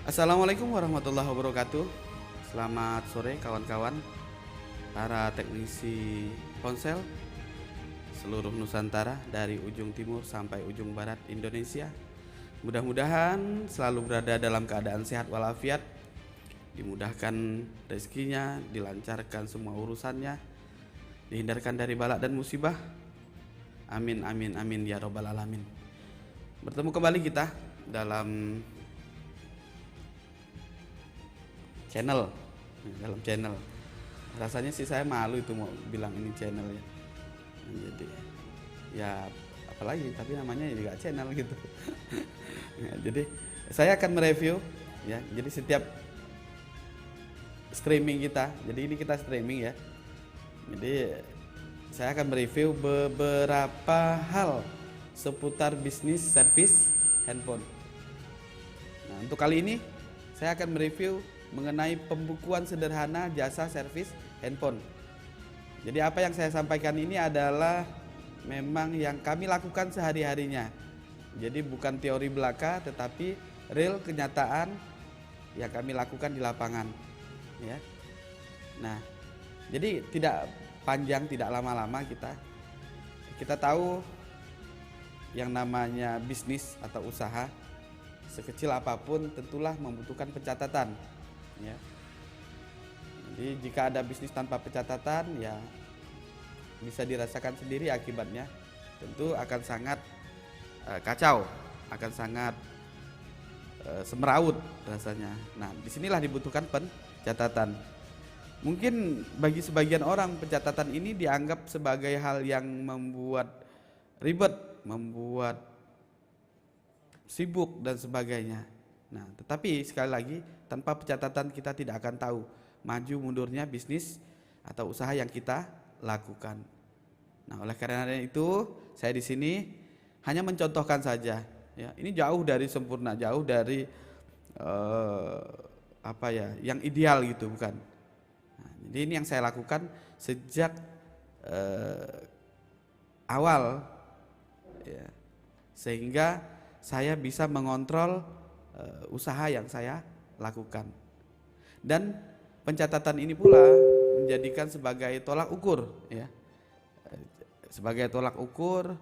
Assalamualaikum warahmatullahi wabarakatuh. Selamat sore kawan-kawan, para teknisi ponsel seluruh Nusantara dari ujung timur sampai ujung barat Indonesia. Mudah-mudahan selalu berada dalam keadaan sehat walafiat, dimudahkan rezekinya, dilancarkan semua urusannya, dihindarkan dari bala dan musibah. Amin amin amin ya robbal alamin. Bertemu kembali kita dalam channel rasanya sih saya malu itu mau bilang ini channel ya, jadi ya apalagi tapi namanya juga channel gitu. Ya, jadi saya akan mereview ya, jadi setiap streaming kita, jadi ini kita streaming ya, jadi saya akan mereview beberapa hal seputar bisnis servis handphone. Nah, untuk kali ini saya akan mereview mengenai pembukuan sederhana jasa servis handphone. Jadi apa yang saya sampaikan ini adalah memang yang kami lakukan sehari-harinya. Jadi bukan teori belaka, tetapi real kenyataan yang kami lakukan di lapangan. Ya. Nah, jadi tidak panjang, tidak lama-lama kita tahu yang namanya bisnis atau usaha sekecil apapun tentulah membutuhkan pencatatan. Ya. Jadi jika ada bisnis tanpa pencatatan ya bisa dirasakan sendiri akibatnya, tentu akan sangat kacau, akan sangat semeraut rasanya. Nah, disinilah dibutuhkan pencatatan. Mungkin bagi sebagian orang pencatatan ini dianggap sebagai hal yang membuat ribet, membuat sibuk dan sebagainya. Nah, tetapi sekali lagi tanpa pencatatan kita tidak akan tahu maju mundurnya bisnis atau usaha yang kita lakukan. Nah, oleh karena itu saya di sini hanya mencontohkan saja. Ya, ini jauh dari sempurna, jauh dari yang ideal gitu, bukan. Nah, jadi ini yang saya lakukan sejak awal, ya, sehingga saya bisa mengontrol usaha yang saya lakukan. Dan pencatatan ini pula menjadikan sebagai tolak ukur, ya. Sebagai tolak ukur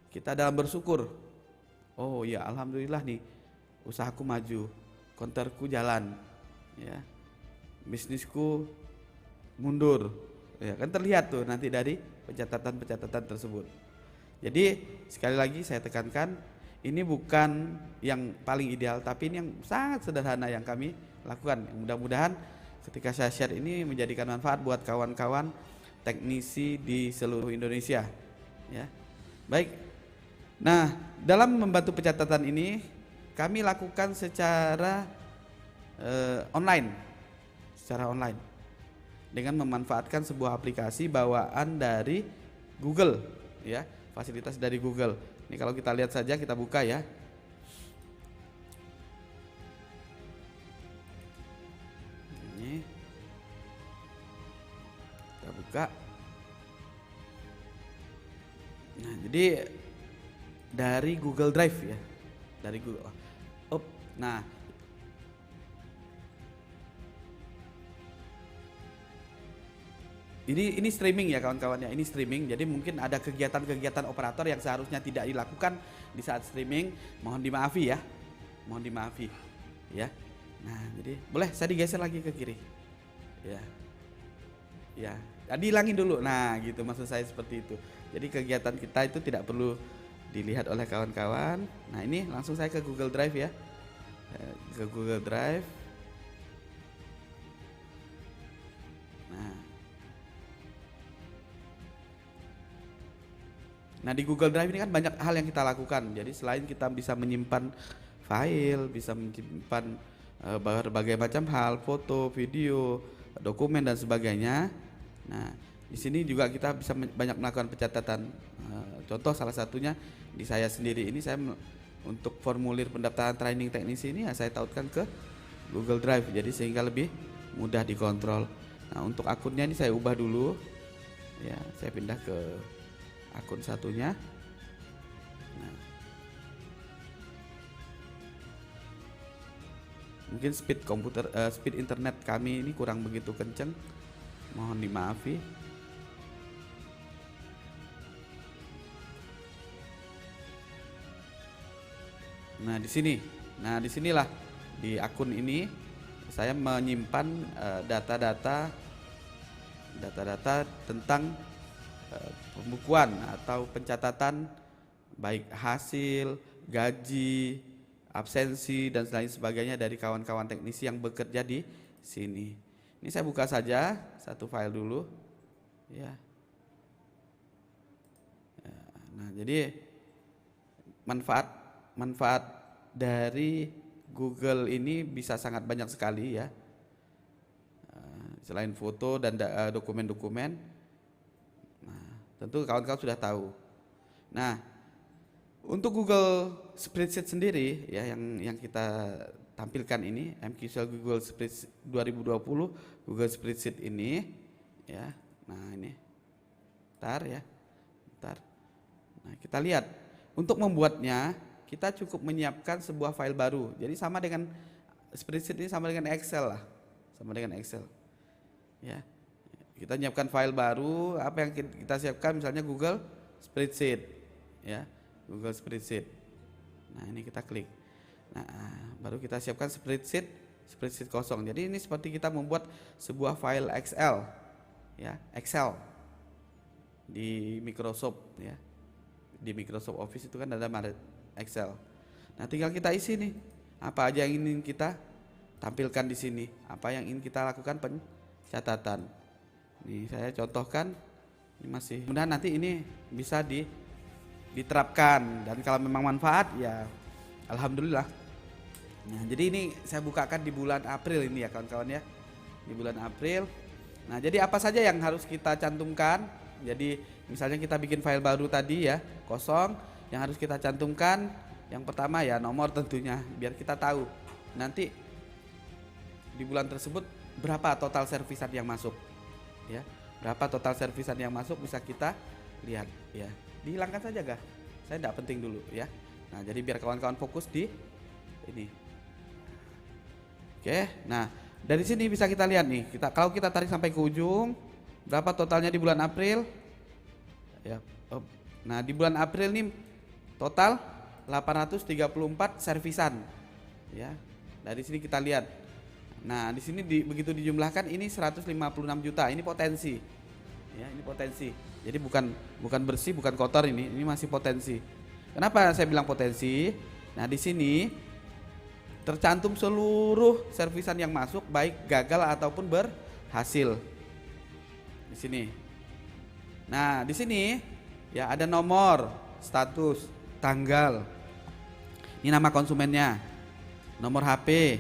kita dalam bersyukur. Oh ya, alhamdulillah nih usahaku maju, konterku jalan, ya. Bisnisku mundur. Ya, kan terlihat tuh nanti dari pencatatan-pencatatan tersebut. Jadi sekali lagi saya tekankan, ini bukan yang paling ideal, tapi ini yang sangat sederhana yang kami lakukan. Mudah-mudahan ketika saya share ini menjadikan manfaat buat kawan-kawan teknisi di seluruh Indonesia. Ya, baik. Nah, dalam membantu pencatatan ini kami lakukan secara online, dengan memanfaatkan sebuah aplikasi bawaan dari Google, ya, fasilitas dari Google. Ini kalau kita lihat saja, kita buka ya. Ini kita buka. Nah, jadi dari Google Drive ya, dari Google. Nah, ini streaming ya kawan-kawan ya, ini streaming. Jadi mungkin ada kegiatan-kegiatan operator yang seharusnya tidak dilakukan di saat streaming, mohon dimaafi ya. Mohon dimaafi ya. Nah, jadi boleh saya digeser lagi ke kiri. Ya. Ya, dihilangin dulu. Nah, gitu maksud saya seperti itu. Jadi kegiatan kita itu tidak perlu dilihat oleh kawan-kawan. Nah, ini langsung saya ke Google Drive ya. Ke Google Drive. Nah, di Google Drive ini kan banyak hal yang kita lakukan. Jadi selain kita bisa menyimpan file, bisa menyimpan berbagai macam hal, foto, video, dokumen dan sebagainya. Nah, di sini juga kita bisa banyak melakukan pencatatan. Contoh salah satunya di saya sendiri ini, saya untuk formulir pendaftaran training teknisi ini ya saya tautkan ke Google Drive. Jadi sehingga lebih mudah dikontrol. Nah, untuk akunnya ini saya ubah dulu. Ya, saya pindah ke akun satunya. Nah, Mungkin speed internet kami ini kurang begitu kenceng, mohon dimaafi. Nah di sini, nah disinilah di akun ini saya menyimpan data-data tentang pembukuan atau pencatatan baik hasil, gaji, absensi dan lain sebagainya dari kawan-kawan teknisi yang bekerja di sini. Ini saya buka saja satu file dulu, ya. Nah, jadi manfaat dari Google ini bisa sangat banyak sekali ya. Selain foto dan dokumen-dokumen, nah, tentu kawan-kawan sudah tahu. Nah, untuk Google Spreadsheet sendiri ya yang kita tampilkan ini MQL Google Spreadsheet 2020 Google Spreadsheet ini ya. Nah, ini. Bentar. Nah, kita lihat. Untuk membuatnya kita cukup menyiapkan sebuah file baru. Jadi sama dengan spreadsheet ini sama dengan Excel lah. Sama dengan Excel. Ya. Kita menyiapkan file baru, apa yang kita siapkan misalnya Google Spreadsheet ya. Google Spreadsheet. Nah, ini kita klik. Nah, baru kita siapkan spreadsheet kosong. Jadi ini seperti kita membuat sebuah file Excel ya, Excel di Microsoft ya. Di Microsoft Office itu kan ada Excel. Nah, tinggal kita isi nih apa aja yang ingin kita tampilkan di sini, apa yang ingin kita lakukan pencatatan. Nih saya contohkan, ini masih. Kemudian nanti ini bisa diterapkan dan kalau memang manfaat ya alhamdulillah. Nah, jadi ini saya bukakan di bulan April ini ya kawan-kawan ya. Di bulan April. Nah, jadi apa saja yang harus kita cantumkan? Jadi misalnya kita bikin file baru tadi ya, kosong, yang harus kita cantumkan yang pertama ya nomor tentunya biar kita tahu nanti di bulan tersebut berapa total servisan yang masuk ya, berapa total servisan yang masuk bisa kita lihat ya. Dihilangkan saja gak? Saya tidak penting dulu ya. Nah, jadi biar kawan-kawan fokus di ini. Oke, nah dari sini bisa kita lihat nih, kalau kita tarik sampai ke ujung berapa totalnya di bulan April ya. Nah, di bulan April nih total 834 servisan ya. Dari sini kita lihat. Nah, di sini begitu dijumlahkan ini 156 juta. Ini potensi. Ya, ini potensi. Jadi bukan bersih, bukan kotor ini masih potensi. Kenapa saya bilang potensi? Nah, di sini tercantum seluruh servisan yang masuk baik gagal ataupun berhasil. Di sini. Nah, di sini ya ada nomor, status, tanggal. Ini nama konsumennya. Nomor HP,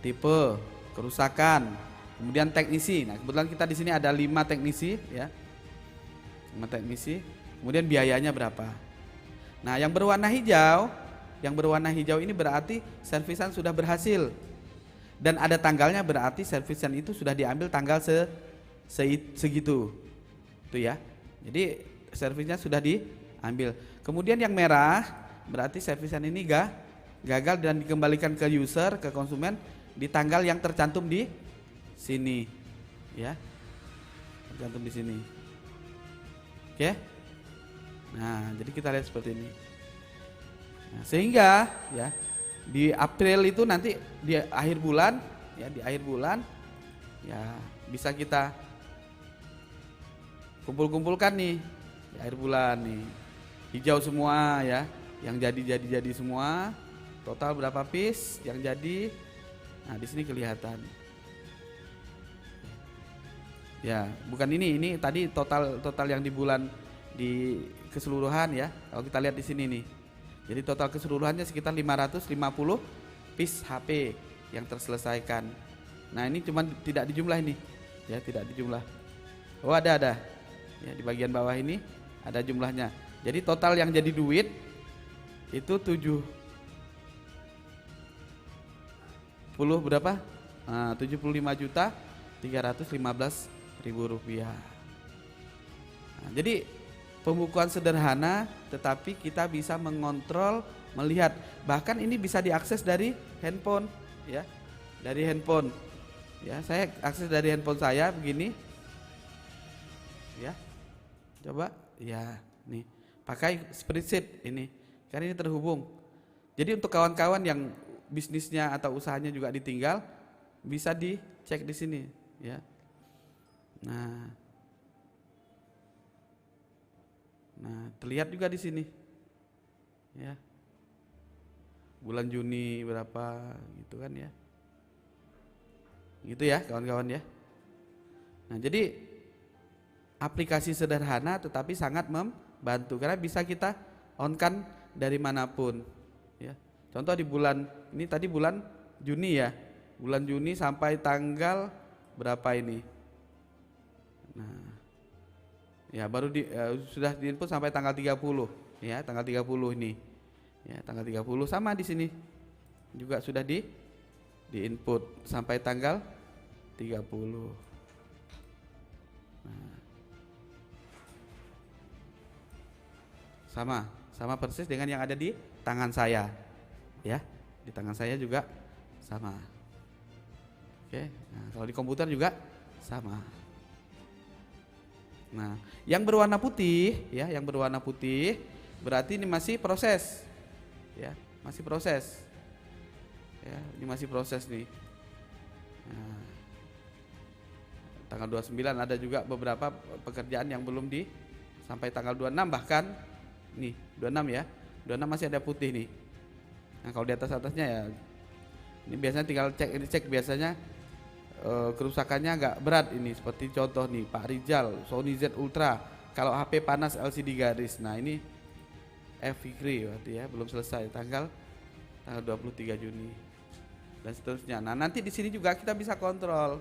tipe, kerusakan, kemudian teknisi. Nah, kebetulan kita di sini ada 5 teknisi ya. 5 teknisi. Kemudian biayanya berapa? Nah, yang berwarna hijau ini berarti servisan sudah berhasil. Dan ada tanggalnya berarti servisan itu sudah diambil tanggal segitu. Itu ya. Jadi servisnya sudah diambil. Kemudian yang merah berarti servisan ini gagal dan dikembalikan ke user, ke konsumen di tanggal yang tercantum di sini. Ya. Tercantum di sini. Oke. Nah, jadi kita lihat seperti ini. Nah, sehingga ya di April itu nanti di akhir bulan ya bisa kita kumpulkan nih di akhir bulan nih. Hijau semua ya, yang jadi semua. Total berapa piece yang jadi? Nah, di sini kelihatan. Ya, bukan ini tadi total yang di bulan di keseluruhan ya. Kalau kita lihat di sini nih. Jadi total keseluruhannya sekitar 550 piece HP yang terselesaikan. Nah, ini cuma tidak dijumlah ini. Ya, tidak dijumlah. Oh, ada. Ya, di bagian bawah ini ada jumlahnya. Jadi total yang jadi duit itu 70 berapa? 75.315.000 rupiah. Nah, jadi pembukuan sederhana tetapi kita bisa mengontrol, melihat, bahkan ini bisa diakses dari handphone ya. dari handphone. Ya, saya akses dari handphone saya begini. Ya. Coba, ya, nih. Pakai spreadsheet ini. Kan ini terhubung. Jadi untuk kawan-kawan yang bisnisnya atau usahanya juga ditinggal, bisa dicek di sini, ya. Nah, terlihat juga di sini, ya. Bulan Juni berapa, gitu kan ya. Gitu ya, kawan-kawan ya. Nah, jadi aplikasi sederhana tetapi sangat membantu karena bisa kita on-kan dari manapun, ya. Contoh di bulan ini tadi bulan Juni ya. Bulan Juni sampai tanggal berapa ini? Nah, ya baru sudah diinput sampai tanggal 30 ya, tanggal 30 ini. Ya, tanggal 30 sama di sini. Juga sudah diinput sampai tanggal 30. Nah, sama persis dengan yang ada di tangan saya. Ya, di tangan saya juga sama. Oke, nah, kalau di komputer juga sama. Nah, yang berwarna putih, ya, yang berwarna putih berarti ini masih proses, ya, masih proses, ya, ini masih proses nih. Nah, tanggal 29 ada juga beberapa pekerjaan yang belum sampai tanggal 26 bahkan, nih 26 ya, 26 masih ada putih nih. Nah, kalau di atasnya ya, ini biasanya tinggal cek biasanya kerusakannya agak berat ini, seperti contoh nih Pak Rizal, Sony Z Ultra, kalau HP panas LCD garis. Nah ini Fikri berarti ya, belum selesai tanggal 23 Juni dan seterusnya. Nah nanti di sini juga kita bisa kontrol,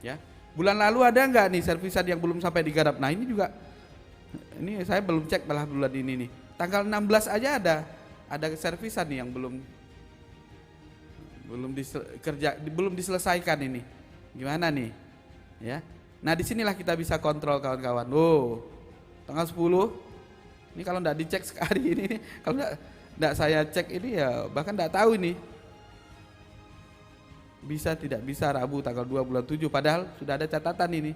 ya. Bulan lalu ada nggak nih servisan yang belum sampai digarap? Nah ini juga, ini saya belum cek malah bulan ini nih, tanggal 16 aja ada servisan nih yang belum diselesaikan ini. Gimana nih? Ya. Nah, disinilah kita bisa kontrol kawan-kawan. Oh, tanggal 10. Ini kalau enggak dicek sekali ini, kalau enggak saya cek ini ya bahkan enggak tahu ini. Bisa tidak bisa Rabu tanggal 2 bulan 7 padahal sudah ada catatan ini.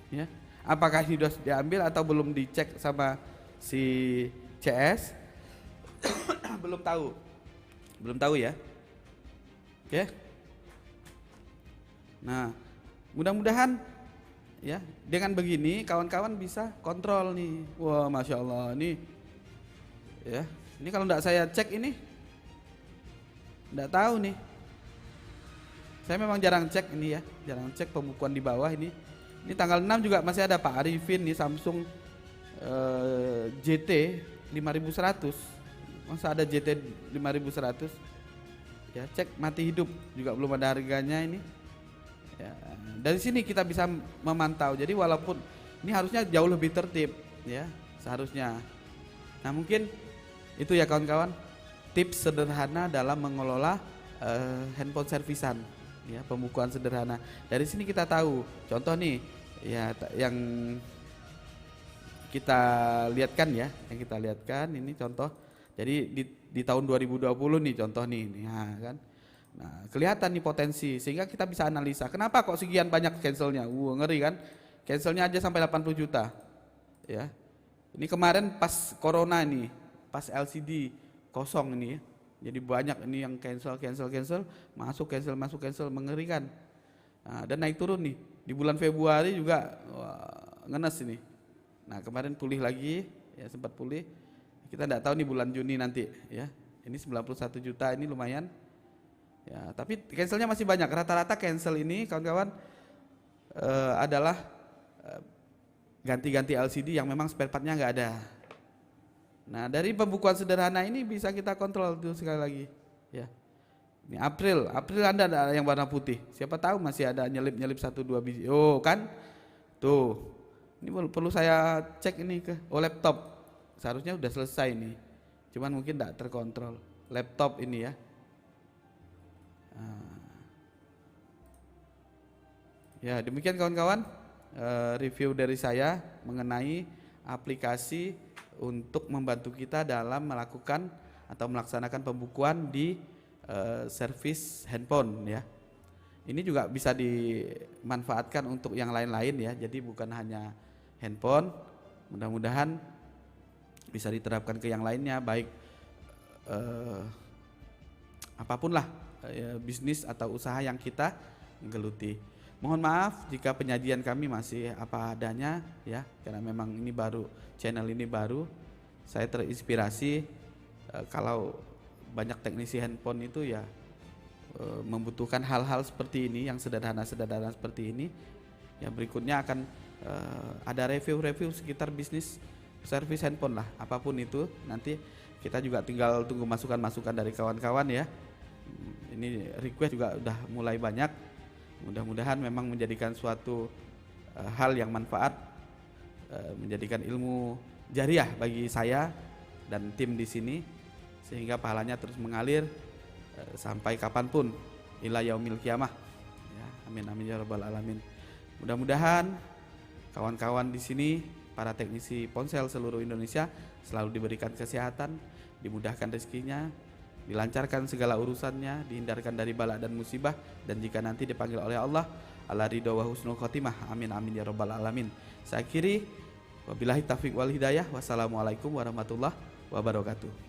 Ya. Apakah ini sudah diambil atau belum dicek sama si CS? Belum tahu. Belum tahu ya. Oke. Nah, mudah-mudahan ya dengan begini kawan-kawan bisa kontrol nih. Wah, masya Allah ini, ya. Ini kalau enggak saya cek ini, enggak tahu nih. Saya memang jarang cek ini ya, jarang cek pembukuan di bawah ini. Ini tanggal 6 juga masih ada Pak Arifin nih, Samsung JT 5100. Masa ada JT 5100? Ya, cek mati hidup juga belum ada harganya ini. Ya, dari sini kita bisa memantau. Jadi walaupun ini harusnya jauh lebih tertib, ya seharusnya. Nah mungkin itu ya kawan-kawan, tips sederhana dalam mengelola handphone servisan, ya pembukuan sederhana. Dari sini kita tahu. Contoh nih, ya yang kita lihatkan ya, yang kita lihatkan ini contoh. Jadi di tahun 2020 nih contoh nih, nah kan. Nah, kelihatan nih potensi sehingga kita bisa analisa. Kenapa kok sekian banyak cancelnya? Ngeri kan? Cancelnya aja sampai 80 juta. Ya. Ini kemarin pas corona nih, pas LCD kosong ini ya. Jadi banyak ini yang cancel, masuk cancel, mengerikan. Nah, dan naik turun nih. Di bulan Februari juga ngenes ini. Nah, kemarin pulih lagi, ya sempat pulih. Kita enggak tahu nih bulan Juni nanti ya. Ini 91 juta ini lumayan. Ya, tapi cancelnya masih banyak. Rata-rata cancel ini kawan-kawan adalah ganti-ganti LCD yang memang spare partnya enggak ada. Nah, dari pembukuan sederhana ini bisa kita kontrol tuh sekali lagi, ya. Ini April Anda ada yang warna putih. Siapa tahu masih ada nyelip-nyelip 1-2 biji. Oh, kan? Tuh. Ini perlu saya cek ini ke laptop. Seharusnya sudah selesai nih, cuman mungkin tidak terkontrol laptop ini ya. Ya demikian kawan-kawan review dari saya mengenai aplikasi untuk membantu kita dalam melakukan atau melaksanakan pembukuan di servis handphone ya. Ini juga bisa dimanfaatkan untuk yang lain-lain ya. Jadi bukan hanya handphone, mudah-mudahan bisa diterapkan ke yang lainnya, baik apapun lah bisnis atau usaha yang kita geluti. Mohon maaf jika penyajian kami masih apa adanya ya, karena memang ini baru, channel ini baru. Saya terinspirasi kalau banyak teknisi handphone itu ya membutuhkan hal-hal seperti ini yang sederhana-sederhana seperti ini. Yang berikutnya akan ada review-review sekitar bisnis servis handphone lah, apapun itu. Nanti kita juga tinggal tunggu masukan-masukan dari kawan-kawan ya. Ini request juga udah mulai banyak. Mudah-mudahan memang menjadikan suatu hal yang manfaat, menjadikan ilmu jariah bagi saya dan tim di sini, sehingga pahalanya terus mengalir sampai kapanpun, ila yaumil kiamah ya, amin amin ya rabbal alamin. Mudah-mudahan kawan-kawan di sini, para teknisi ponsel seluruh Indonesia, selalu diberikan kesehatan, dimudahkan rezekinya, dilancarkan segala urusannya, dihindarkan dari bala dan musibah, dan jika nanti dipanggil oleh Allah, ala ridho wa husnul khotimah, amin amin ya rabbal alamin. Saya akhiri, wabillahi taufiq wal hidayah, wassalamualaikum warahmatullahi wabarakatuh.